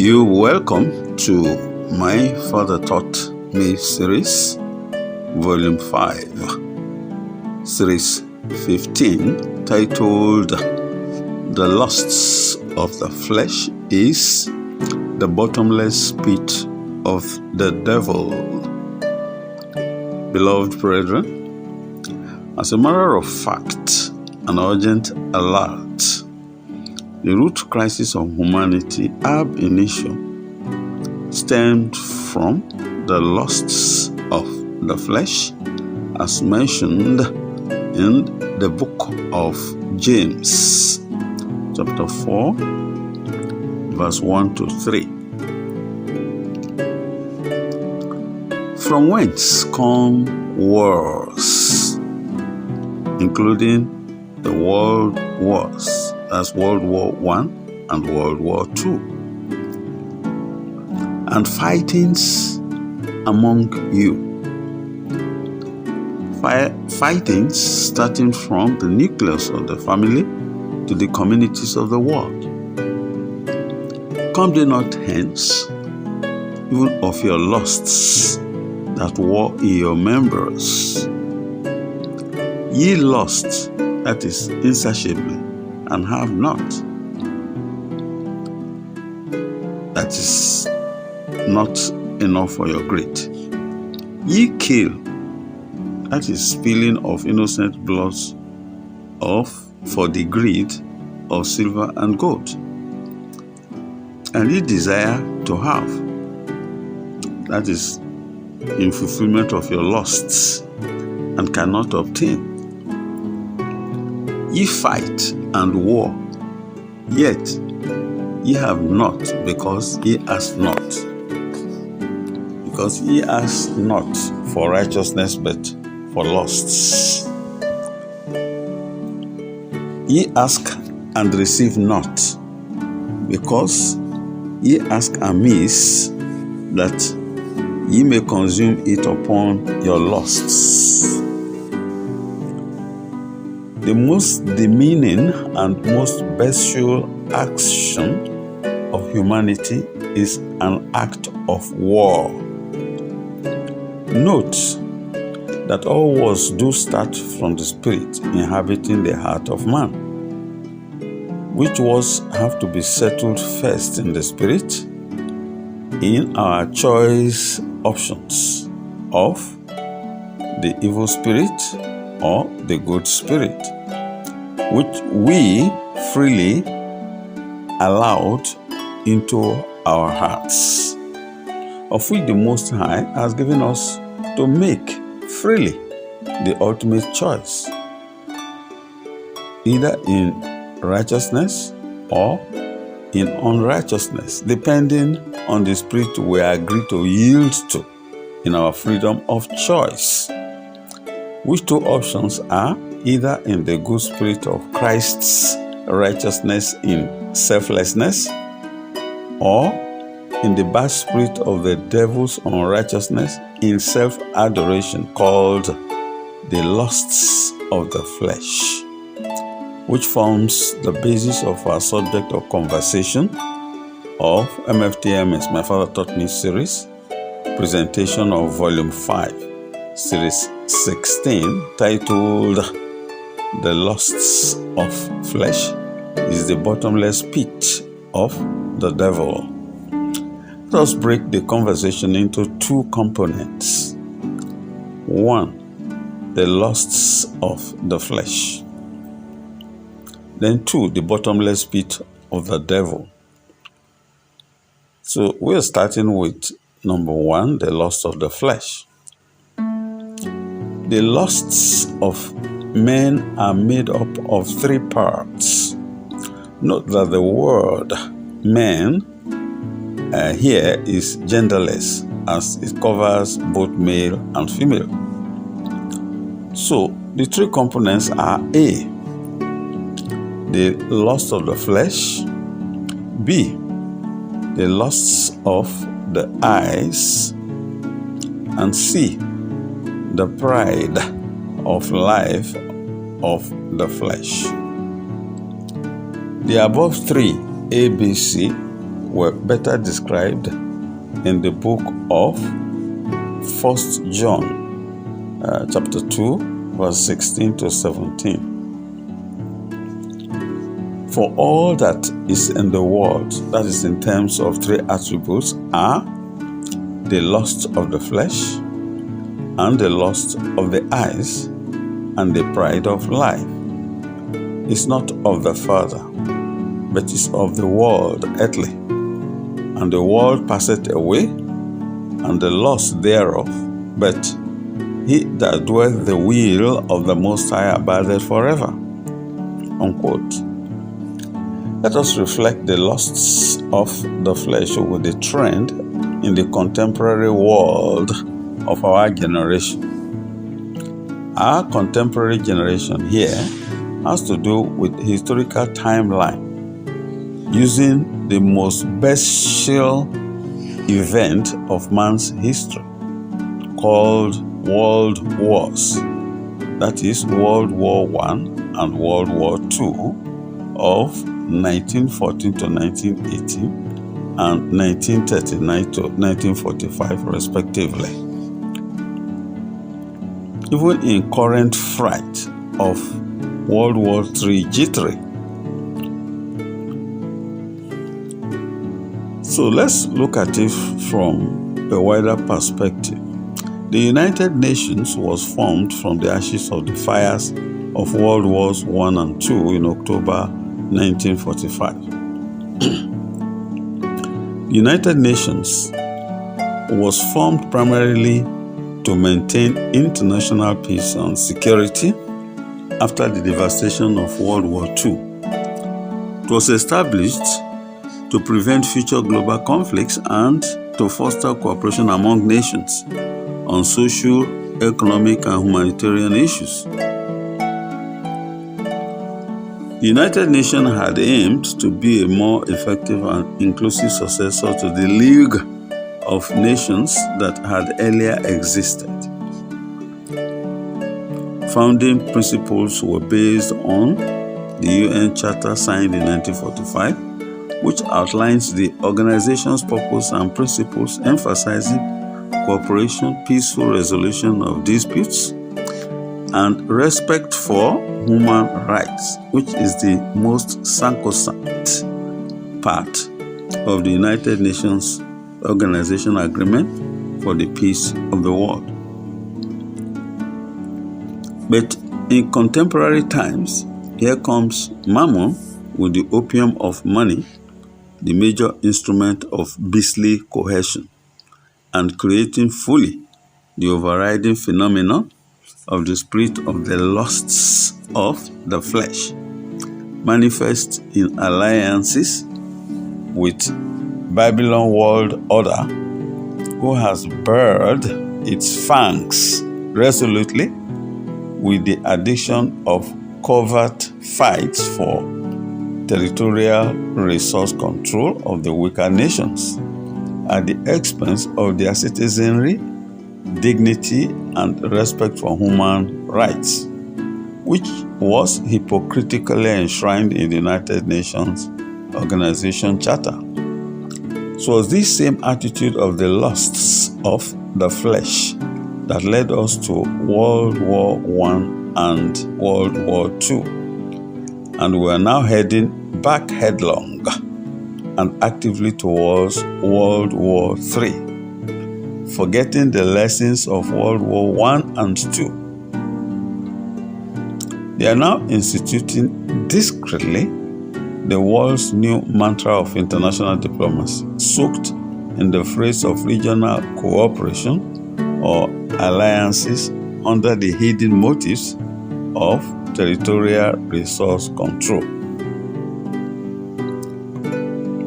You welcome to My Father Taught Me series, Volume 5, Series 15, titled The Lusts of the Flesh is the Bottomless Pit of the Devil. Beloved brethren, as a matter of fact, an urgent alert, the root crisis of humanity ab initio stemmed from the lusts of the flesh, as mentioned in the book of James, chapter 4, verse 1 to 3. From whence come wars, including the world wars, as World War I and World War II, and fightings among you. Fightings starting from the nucleus of the family to the communities of the world. Come they not hence, even of your lusts that war in your members? Ye lust, that is insatiably, and have not. That is not enough for your greed. Ye kill, that is spilling of innocent blood for the greed of silver and gold. And ye desire to have, that is in fulfillment of your lusts, and cannot obtain. Ye fight and war, yet ye have not, because ye ask not. Because ye ask not for righteousness, but for lusts. Ye ask and receive not, because ye ask amiss, that ye may consume it upon your lusts. The most demeaning and most bestial action of humanity is an act of war. Note that all wars do start from the spirit inhabiting the heart of man. Which wars have to be settled first in the spirit, in our choice options of the evil spirit or the good spirit, which we freely allowed into our hearts, of which the Most High has given us to make freely the ultimate choice, either in righteousness or in unrighteousness, depending on the spirit we agree to yield to in our freedom of choice, which two options are either in the good spirit of Christ's righteousness in selflessness, or in the bad spirit of the devil's unrighteousness in self-adoration, called the lusts of the flesh, which forms the basis of our subject of conversation of MFTMS, My Father Taught Me series, presentation of Volume 5, Series 16, titled The Lusts of Flesh is the Bottomless Pit of the Devil. Let us break the conversation into two components. 1, the lusts of the flesh. Then 2, the bottomless pit of the devil. So we're starting with number 1, the lust of the flesh. The lusts of men are made up of 3 parts. Note that the word men here is genderless, as it covers both male and female. So the 3 components are A, the lust of the flesh; B, the lusts of the eyes; and C, the pride of life of the flesh. The above 3, A, B, C, were better described in the book of 1 John chapter 2, verse 16 to 17. For all that is in the world, that is in terms of three attributes, are the lust of the flesh, and the lust of the eyes, and the pride of life. Is not of the Father, but is of the world, earthly. And the world passeth away, and the lust thereof, but he that doeth the will of the Most High abideth forever. Unquote. Let us reflect the lusts of the flesh with the trend in the contemporary world of our generation. Our contemporary generation here has to do with historical timeline, using the most bestial event of man's history, called World Wars. That is World War I and World War II of 1914 to 1918 and 1939 to 1945 respectively. Even in current fright of World War III jittery. So let's look at it from a wider perspective. The United Nations was formed from the ashes of the fires of World Wars I and II in October 1945. The United Nations was formed primarily to maintain international peace and security after the devastation of World War II. It was established to prevent future global conflicts and to foster cooperation among nations on social, economic, and humanitarian issues. The United Nations had aimed to be a more effective and inclusive successor to the League of Nations that had earlier existed. Founding principles were based on the UN Charter signed in 1945, which outlines the organization's purpose and principles, emphasizing cooperation, peaceful resolution of disputes, and respect for human rights, which is the most sacrosanct part of the United Nations Organization Agreement for the Peace of the World. But in contemporary times, here comes Mammon with the opium of money, the major instrument of beastly coercion, and creating fully the overriding phenomenon of the spirit of the lusts of the flesh, manifest in alliances with Babylon world order, who has bared its fangs resolutely with the addition of covert fights for territorial resource control of the weaker nations at the expense of their citizenry, dignity, and respect for human rights, which was hypocritically enshrined in the United Nations Organization Charter. So it was this same attitude of the lusts of the flesh that led us to World War I and World War II. And we are now heading back headlong and actively towards World War III, forgetting the lessons of World War I and II. They are now instituting discreetly the world's new mantra of international diplomacy, soaked in the phrase of regional cooperation or alliances under the hidden motives of territorial resource control,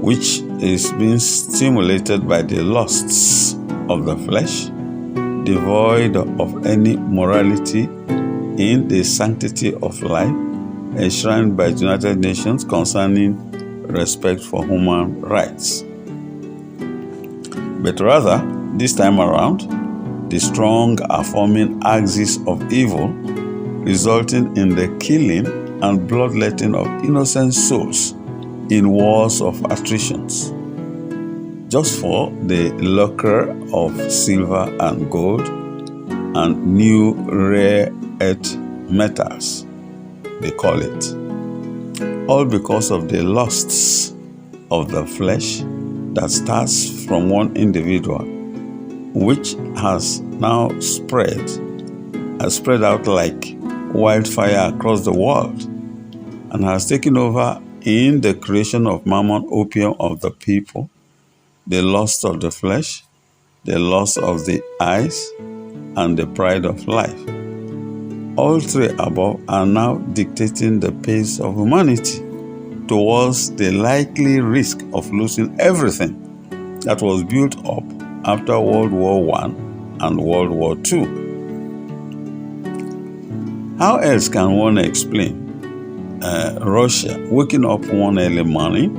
which is being stimulated by the lusts of the flesh, devoid of any morality in the sanctity of life enshrined by the United Nations concerning respect for human rights. But rather, this time around, the strong are forming axis of evil, resulting in the killing and bloodletting of innocent souls in wars of attritions. just for the lucre of silver and gold and new rare earth metals, they call it. All because of the lusts of the flesh that starts from one individual, which has now spread out like wildfire across the world and has taken over in the creation of mammon, opium of the people, the lust of the flesh, the lust of the eyes, and the pride of life. All three above are now dictating the pace of humanity towards the likely risk of losing everything that was built up after World War I and World War II. How else can one explain Russia waking up one early morning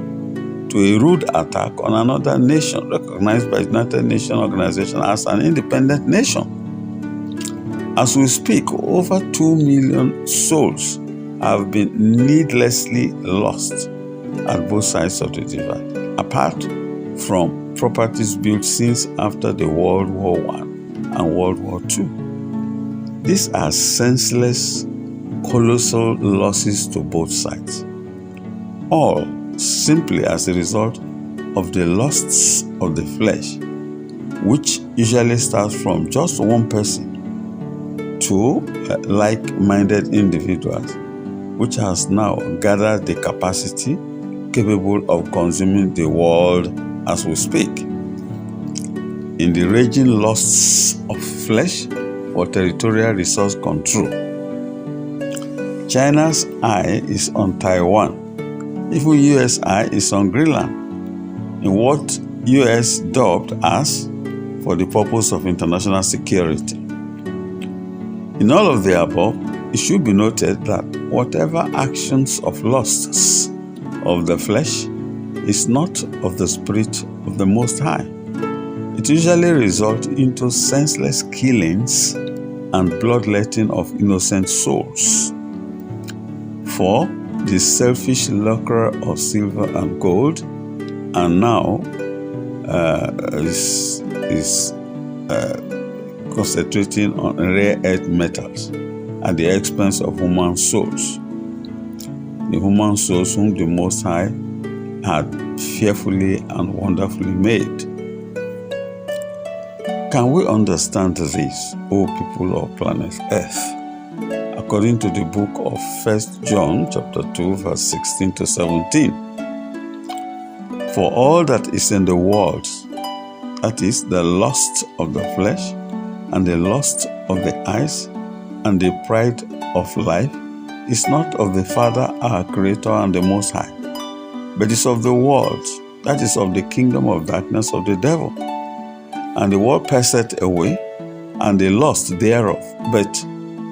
to a rude attack on another nation recognized by the United Nations Organization as an independent nation? As we speak, over 2 million souls have been needlessly lost at both sides of the divide, apart from properties built since after the World War I and World War II. These are senseless, colossal losses to both sides, all simply as a result of the lusts of the flesh, which usually starts from just one person to like-minded individuals, which has now gathered the capacity capable of consuming the world as we speak. In the raging lusts of flesh for territorial resource control, China's eye is on Taiwan. Even US eye is on Greenland, in what US dubbed as for the purpose of international security. In all of the above, it should be noted that whatever actions of lusts of the flesh is not of the Spirit of the Most High. It usually results into senseless killings and bloodletting of innocent souls. For the selfish lucre of silver and gold, and now is concentrating on rare earth metals at the expense of human souls. The human souls whom the Most High had fearfully and wonderfully made. Can we understand this, O people of planet Earth? According to the book of 1 John chapter 2, verse 16 to 17. For all that is in the world, that is the lust of the flesh, and the lust of the eyes, and the pride of life, is not of the Father, our Creator, and the Most High, but is of the world, that is of the kingdom of darkness of the devil. And the world passeth away, and the lust thereof. But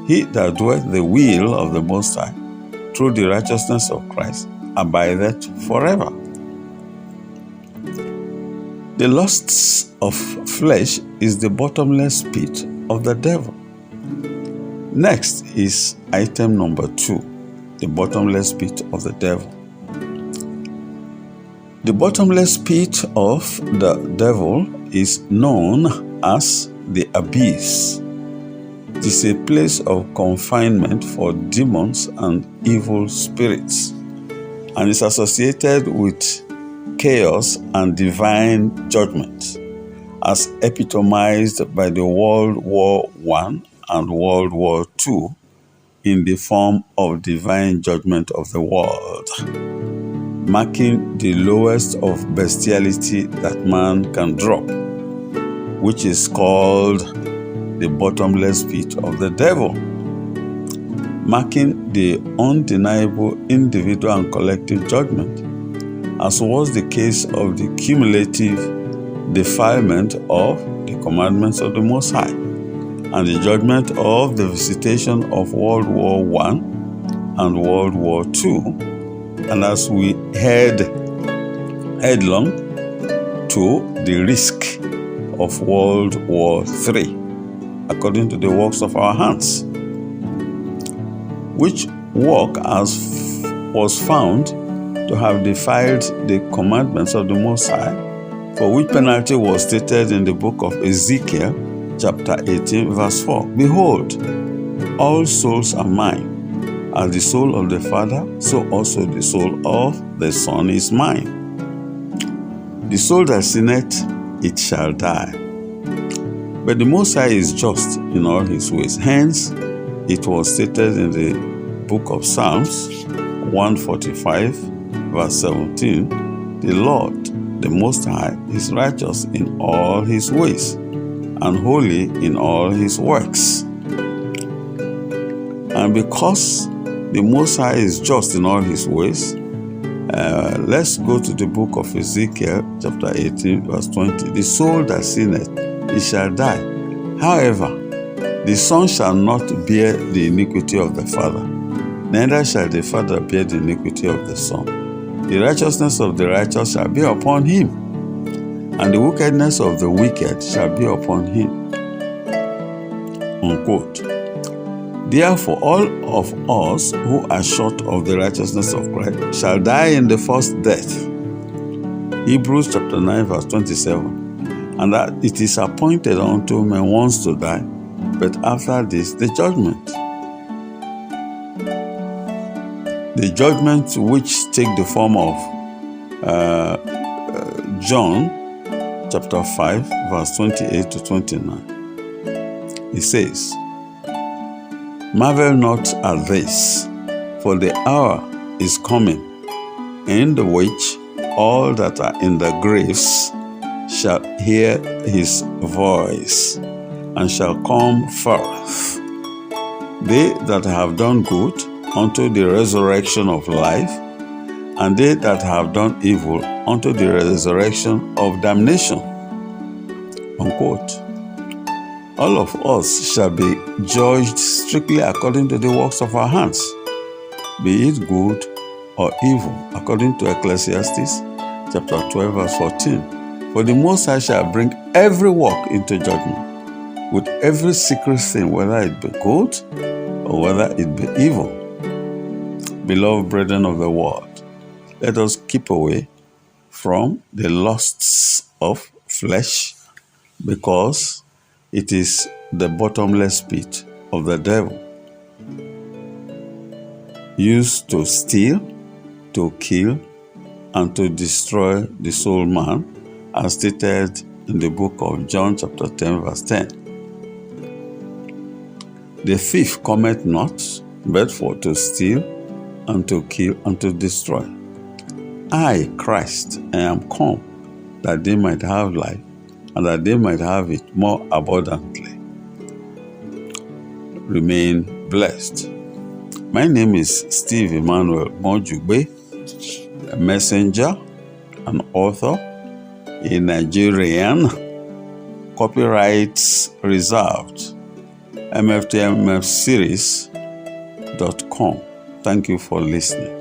he that doeth the will of the Most High, through the righteousness of Christ, abideth forever. The lusts of flesh is the bottomless pit of the devil. Next is item number 2, the bottomless pit of the devil. The bottomless pit of the devil is known as the abyss. It is a place of confinement for demons and evil spirits, and is associated with chaos and divine judgment, as epitomized by the World War I and World War II in the form of divine judgment of the world, marking the lowest of bestiality that man can drop, which is called the bottomless pit of the devil, marking the undeniable individual and collective judgment, as was the case of the cumulative defilement of the commandments of the Most High, and the judgment of the visitation of World War I and World War II, and as we head headlong to the risk of World War III, according to the works of our hands, which work was found to have defied the commandments of the Most High, For which penalty was stated in the book of Ezekiel, chapter 18, verse 4. Behold, all souls are mine. As the soul of the Father, so also the soul of the Son is mine. The soul that sinneth, it shall die. But the Most High is just in all his ways. Hence, it was stated in the book of Psalms 145, verse 17, the Lord, the Most High, is righteous in all his ways, and holy in all his works. And because the Most High is just in all his ways, let's go to the book of Ezekiel, chapter 18, verse 20. The soul that sinneth, it shall die. However, the Son shall not bear the iniquity of the Father, neither shall the Father bear the iniquity of the Son. The righteousness of the righteous shall be upon him, and the wickedness of the wicked shall be upon him. Unquote. Therefore, all of us who are short of the righteousness of Christ shall die in the first death. Hebrews chapter 9, verse 27. And that it is appointed unto men once to die, but after this the judgment. The judgment which take the form of John chapter 5, verse 28 to 29. It says, Marvel not at this, for the hour is coming, in the which all that are in the graves shall hear his voice, and shall come forth. They that have done good, unto the resurrection of life, and they that have done evil, unto the resurrection of damnation. Unquote. All of us shall be judged strictly according to the works of our hands, be it good or evil, according to Ecclesiastes chapter 12, verse 14. For the Most High shall bring every work into judgment, with every secret thing, whether it be good or whether it be evil. Beloved brethren of the world, let us keep away from the lusts of flesh, because it is the bottomless pit of the devil, used to steal, to kill, and to destroy the soul man, as stated in the book of John chapter 10, verse 10. The thief cometh not, but for to steal, and to kill, and to destroy. I, Christ, I am come, that they might have life, and that they might have it more abundantly. Remain blessed. My name is Steve Emmanuel Mojugbe, a messenger, an author, a Nigerian, copyrights reserved, mftmfseries.com. Thank you for listening.